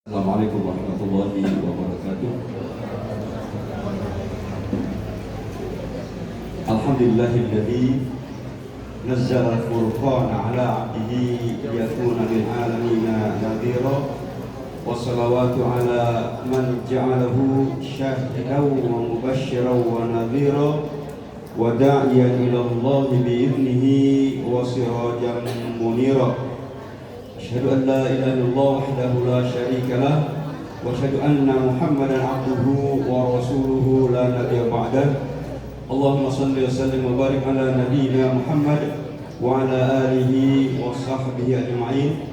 Assalamualaikum warahmatullahi wabarakatuh. Alhamdulillahilladzi nazzala al-furqana ala 'abdihi liyakuna lil 'alamina nadhira wa salawatu ala man ja'alahu syahidan wa mubasysyiran wa nadhira wa da'iyan ila Allah bi idnihi wa sirajan munira. Asyhadu an la ilaha illallah wahdahu la syarika lah wa asyhadu anna Muhammadan 'abduhu wa rasuluhu la nabiyya ba'dah. Allahumma shalli wa sallim wa barik ala nabiyyina Muhammad wa ala alihi wa sahbihi ajma'in.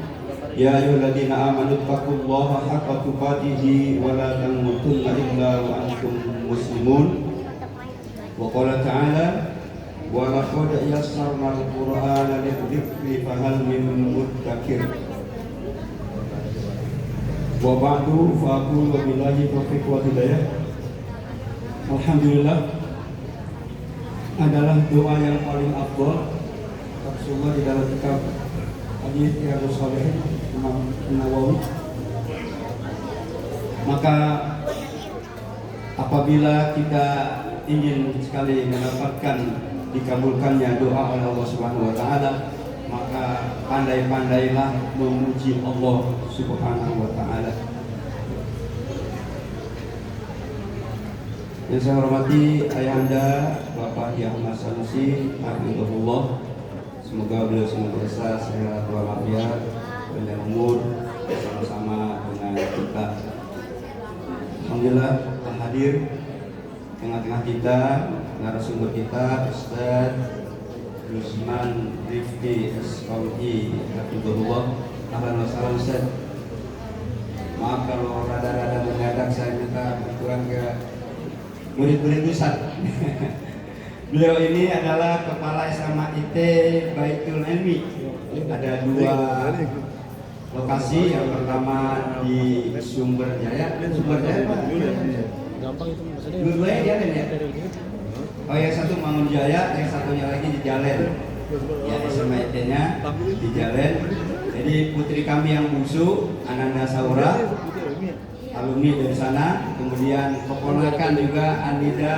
Ya ayyuhalladzina amanu taqullaha haqqa tuqatih wa la tamutunna illa wa antum muslimun. Wa qala ta'ala wa laqad yassarna al-Qur'ana lidh-dhikri fahal min muddakir. Wa ba'du fa aqulu billahi taufiq wa hidayah. Alhamdulillah adalah doa yang paling afdal tersurat di dalam kitab Hadits Riyadhus Shalihin Imam Nawawi. Maka apabila kita ingin sekali mendapatkan dikabulkannya doa oleh Allah Subhanahu wa taala, maka pandai-pandailah memuji Allah Subhanahu wa taala. Yang saya hormati Ayahanda Bapak Kiai Ahmad Sanusi hafizahullah, semoga beliau senantiasa sehat walafiat, panjang umur bersama-sama dengan kita. Alhamdulillah hadir tengah-tengah kita narasumber kita Ustaz Rusman Rifki SKMI hafizahullah. Ahlan wa sahlan Ustaz. Maaf kalau rada-rada mendadak, saya minta berkurang ke murid-murid Ustaz. Beliau ini adalah Kepala SMA IT Baitul Ilmi. Ada dua lokasi, yang pertama di Sumber Jaya Pak. Gampang itu maksudnya. Dua-duanya dia kan ya? Oh, yang satu Mangun Jaya, yang satunya lagi di Jalen. Ya, SMA IT-nya di Jalen. Jadi putri kami yang bungsu, Ananda Saura, alumni dari sana. Kemudian keponakan juga Anida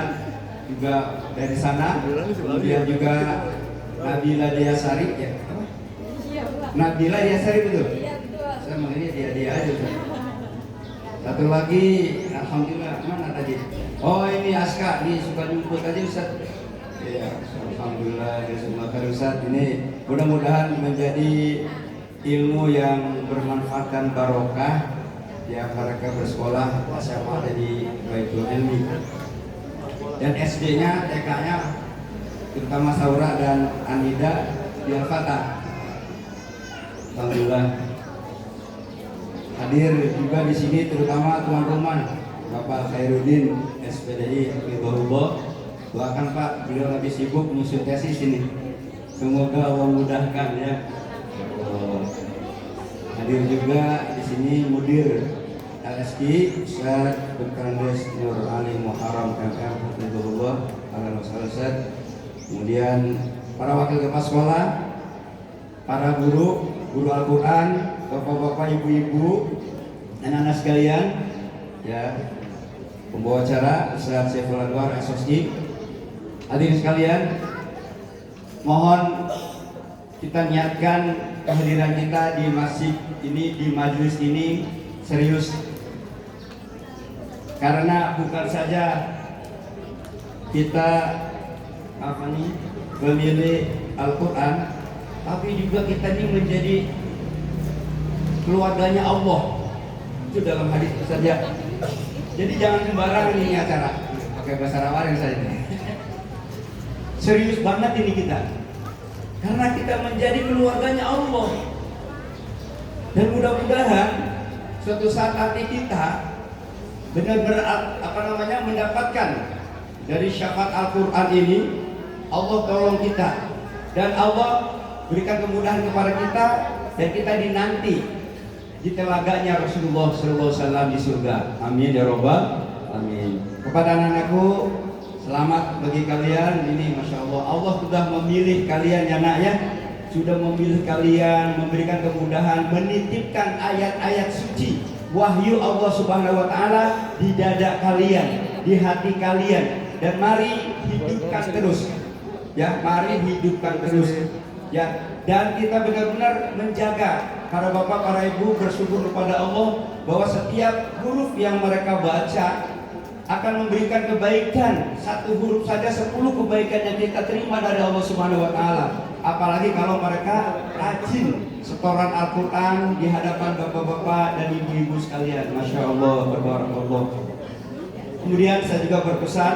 juga dari sana. Kemudian juga Nabila Diasari ya. Nabila Diasari betul? Saya mengenai dia aja. Satu lagi, alhamdulillah, mana tadi? Oh, ini Aska, ini suka jemput aja Ustaz. Iya, alhamdulillah, jazakallahu Ustaz. Ini mudah-mudahan menjadi ilmu yang bermanfaat dan barokah ya, mereka bersekolah SMA ada di Baitul Ilmi. Dan SD-nya, TK-nya terutama Saura dan Anida di Al-Fatah. Alhamdulillah. Hadir juga di sini terutama tuan rumah Bapak Khairuddin SPDI hafizahullah. Doakan Pak, beliau lagi sibuk menyusun tesis ini. Semoga Allah mudahkan ya. Hadir juga di sini Mudir LSQ Ustaz Dr. Nur Ali Muharram MM hafizahullah. Ahlan wa sahlan Ustaz. Kemudian para wakil kepala sekolah, para guru Al-Quran, bapak-bapak, ibu-ibu, anak-anak sekalian, ya, pembawa acara Ustaz Saiful Anwar SOSI. Hadirin sekalian, mohon kita niatkan kehadiran kita di masjid ini, di majelis ini serius, karena bukan saja kita memilih Al-Quran, tapi juga kita ini menjadi keluarganya Allah. Itu dalam hadis saja. Jadi jangan sembarangan ini acara. Pakai bahasa Rawarin saya ini. Serius banget ini kita. Karena kita menjadi keluarganya Allah. Dan mudah-mudahan suatu saat nanti kita benar-benar mendapatkan dari syafaat Al-Quran ini. Allah tolong kita dan Allah berikan kemudahan kepada kita, dan kita dinanti di telaganya Rasulullah SAW di surga. Amin ya robbal amin. Kepada anak-anakku, selamat bagi kalian. Ini masya Allah, Allah sudah memilih kalian ya nak ya, sudah memilih kalian, memberikan kemudahan, menitipkan ayat-ayat suci wahyu Allah Subhanahu wa taala di dada kalian, di hati kalian, dan mari hidupkan terus. Ya, mari hidupkan terus. Ya, dan kita benar-benar menjaga, para bapak, para ibu bersyukur kepada Allah bahwa setiap huruf yang mereka baca akan memberikan kebaikan. Satu huruf saja 10 kebaikan yang kita terima dari Allah Subhanahu wa taala. Apalagi kalau mereka rajin setoran Al-Qur'an di hadapan bapak-bapak dan ibu-ibu sekalian. Masya Allah, berbarakallah. Kemudian saya juga berpesan,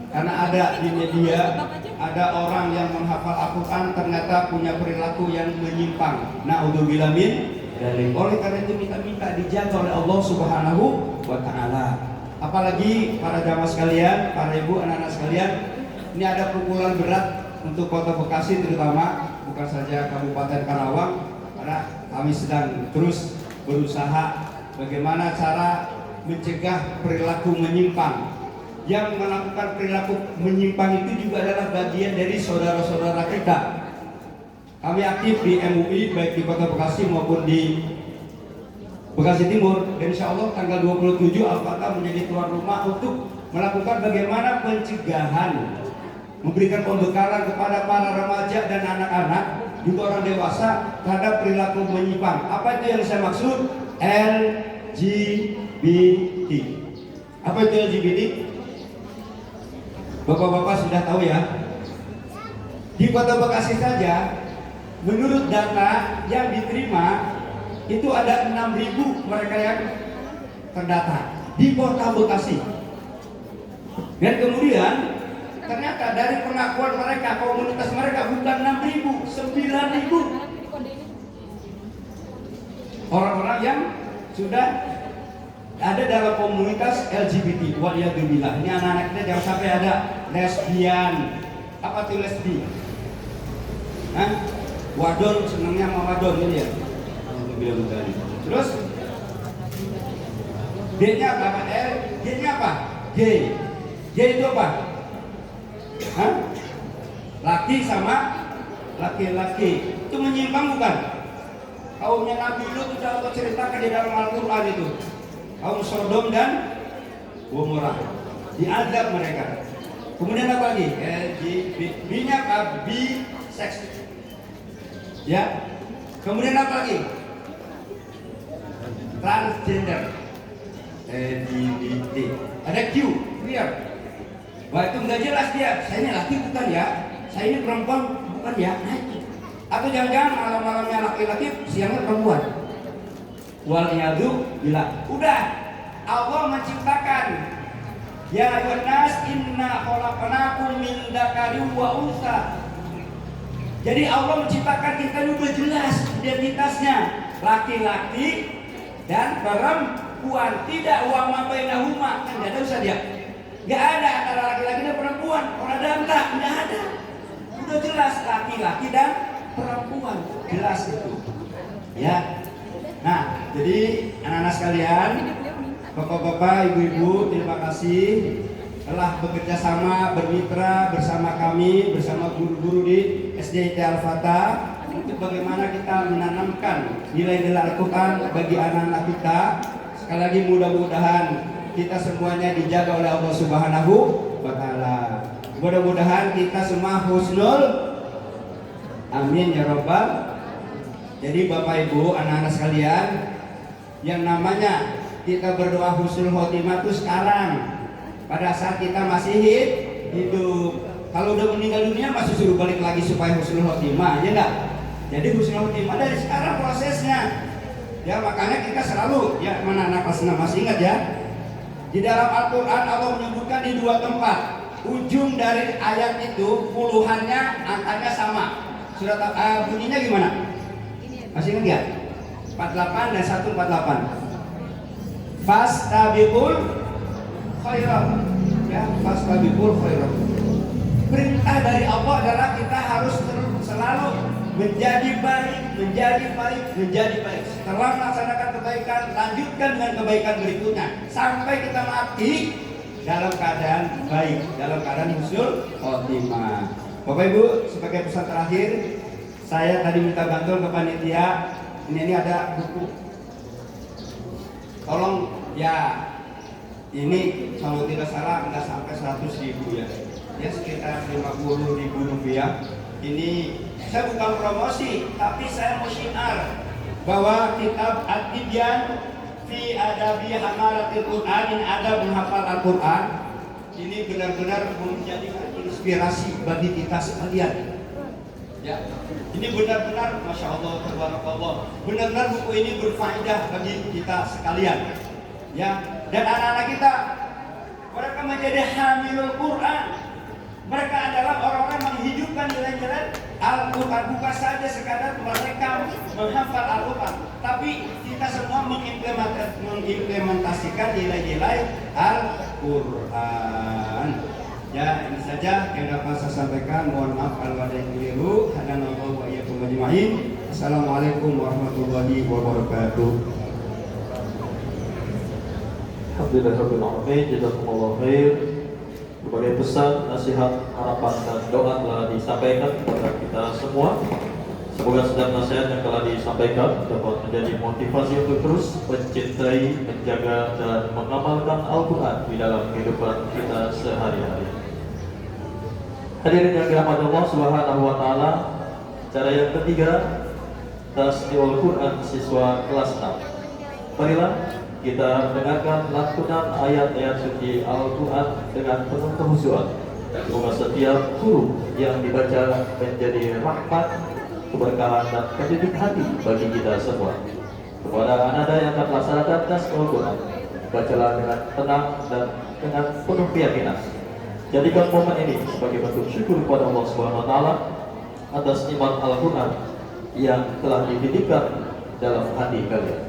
karena ada di media, ada orang yang menghafal Al-Quran ternyata punya perilaku yang menyimpang. Na'udzubillah min dzalik. Oleh karena itu minta dijaga oleh Allah Subhanahu wa taala. Apalagi para jamaah sekalian, para ibu, anak-anak sekalian, ini ada pukulan berat untuk Kota Bekasi terutama, bukan saja Kabupaten Karawang, karena kami sedang terus berusaha bagaimana cara mencegah perilaku menyimpang. Yang melakukan perilaku menyimpang itu juga adalah bagian dari saudara-saudara kita. Kami aktif di MUI baik di Kota Bekasi maupun di Bekasi Timur, dan insya Allah tanggal 27 Al-Fatah menjadi tuan rumah untuk melakukan bagaimana pencegahan, memberikan pembekalan kepada para remaja dan anak-anak, juga orang dewasa terhadap perilaku menyimpang. Apa itu yang saya maksud? LGBT. Apa itu LGBT? Bapak-bapak sudah tahu ya. Di Kota Bekasi saja, menurut data yang diterima, itu ada 6.000 mereka yang terdata di Kota Bekasi. Dan kemudian ternyata dari pengakuan mereka, komunitas mereka bukan 6.000, 9.000 orang-orang yang sudah ada dalam komunitas LGBT. Waliyadzubillah. Ini anak-anak kita jangan sampai ada lesbian. Apa tuh lesbi? Hah? Wadon, senangnya sama wadon ini ya. Terus D-nya apa? L, G-nya apa? G. G itu apa? Hah? Laki sama laki-laki. Itu menyimpang bukan? Kaumnya Nabi Lut sudah Allah ceritakan di dalam Al-Quran itu. Kaum Sodom dan Gomora, diadab mereka. Kemudian apa lagi? B-nya apa? Bisex. Ya. Kemudian apa lagi? Transgender. LGBT. Ada Q, queer. Wah, itu nggak jelas dia. Saya ini laki bukan ya? Saya ini perempuan bukan ya? Nah, itu. Atau jangan-jangan malam-malamnya laki-laki, siangnya perempuan. Waliyadu bila udah Allah menciptakan, ya ayuhannas inna khalaqnakum min dzakarin wa unsa. Jadi Allah menciptakan kita ini udah jelas identitasnya, laki-laki dan perempuan, tidak wa ma bainahuma. Kan enggak ada usah dia. Enggak ada antara laki-laki dan perempuan, orang enggak ada. Udah jelas laki-laki dan perempuan, jelas itu. Ya. Nah, jadi anak-anak sekalian, bapak-bapak, ibu-ibu, terima kasih telah bekerja sama, bermitra bersama kami, bersama guru-guru di SDIT Al-Fatah untuk bagaimana kita menanamkan nilai-nilai Al-Quran bagi anak-anak kita. Sekali lagi mudah-mudahan kita semuanya dijaga oleh Allah Subhanahu wa taala. Mudah-mudahan kita semua husnul amin ya rabbal. Jadi Bapak Ibu, anak-anak sekalian, yang namanya kita berdoa husnul khotimah itu sekarang, pada saat kita masih hidup. Kalau udah meninggal dunia masih suruh balik lagi supaya husnul khotimah, ya enggak? Jadi husnul khotimah dari sekarang prosesnya. Ya makanya kita selalu, ya mana anak kelas 6 masih ingat ya? Di dalam Al-Quran Allah menyebutkan di 2 tempat. Ujung dari ayat itu puluhannya angkanya sama. Surat bunyinya gimana? Masih ingat ya? 48 dan 148. Fastabiqul khairat. Ya, fastabiqul khairat. Perintah dari Allah adalah kita harus selalu menjadi baik. Setelah melaksanakan kebaikan, lanjutkan dengan kebaikan berikutnya sampai kita mati dalam keadaan baik, dalam keadaan husnul khotimah. Bapak Ibu, sebagai pesan terakhir, saya tadi minta bantuan ke panitia. Ini ada buku Tolong ya, ini kalau tidak salah nggak sampai 100.000 ya, ya sekitar 50.000 rupiah. Ini saya bukan promosi, tapi saya mau syiar bahwa kitab At-Tibyan fi Adabi Hamalatil Quran, ini adab menghafal Al-Quran, ini benar-benar menjadikan inspirasi bagi kita sekalian. Ya, ini benar-benar, masya Allah, tabarakallah, benar-benar buku ini berfaedah bagi kita sekalian. Ya, dan anak-anak kita, mereka menjadi hamilul Quran. Mereka adalah orang-orang yang menghidupkan nilai-nilai Al-Quran. Bukan saja sekadar mereka menghafal Al-Quran, tapi kita semua mengimplementasikan nilai-nilai Al-Quran. Ya, ini saja yang dapat saya sampaikan. Mohon maaf kalau ada yang keliru. Hadanallahu wa iyyakum ajma'in. Assalamualaikum warahmatullahi wabarakatuh. Alhamdulillahirrahmanirrahim. Jazakumullah khair. Berbagai pesan, nasihat, harapan dan doa telah disampaikan kepada kita semua. Semoga sedang nasihat yang telah disampaikan dapat menjadi motivasi untuk terus mencintai, menjaga dan mengamalkan Al-Quran di dalam kehidupan kita sehari-hari. Hadirin yang dirahmati Allah Subhanahu wa taala, cara yang ketiga, tasdiul Quran siswa kelas 6. Marilah kita dengarkan lantunan ayat-ayat suci Al-Quran dengan penuh kehusuan. Semoga setiap huruf yang dibaca menjadi rahmat, keberkahan dan pendidik hati bagi kita semua. Kepada anak-anak yang akan melaksanakan tes Al-Quran, bacalah dengan tenang dan dengan penuh keyakinan. Jadikan momen ini sebagai bentuk syukur kepada Allah Subhanahu wa taala atas nikmat Al-Quran yang telah dititipkan dalam hati kalian.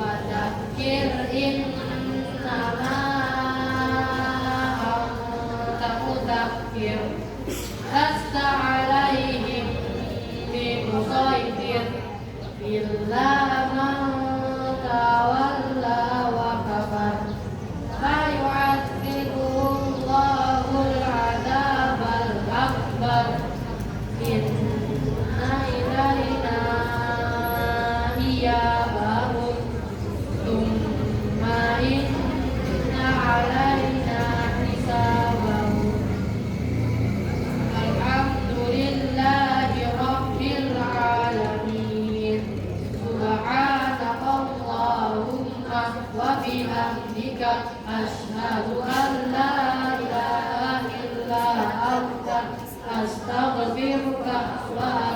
Fadzakir innama asyhadu an la ilaha illa anta astaghfiruka wa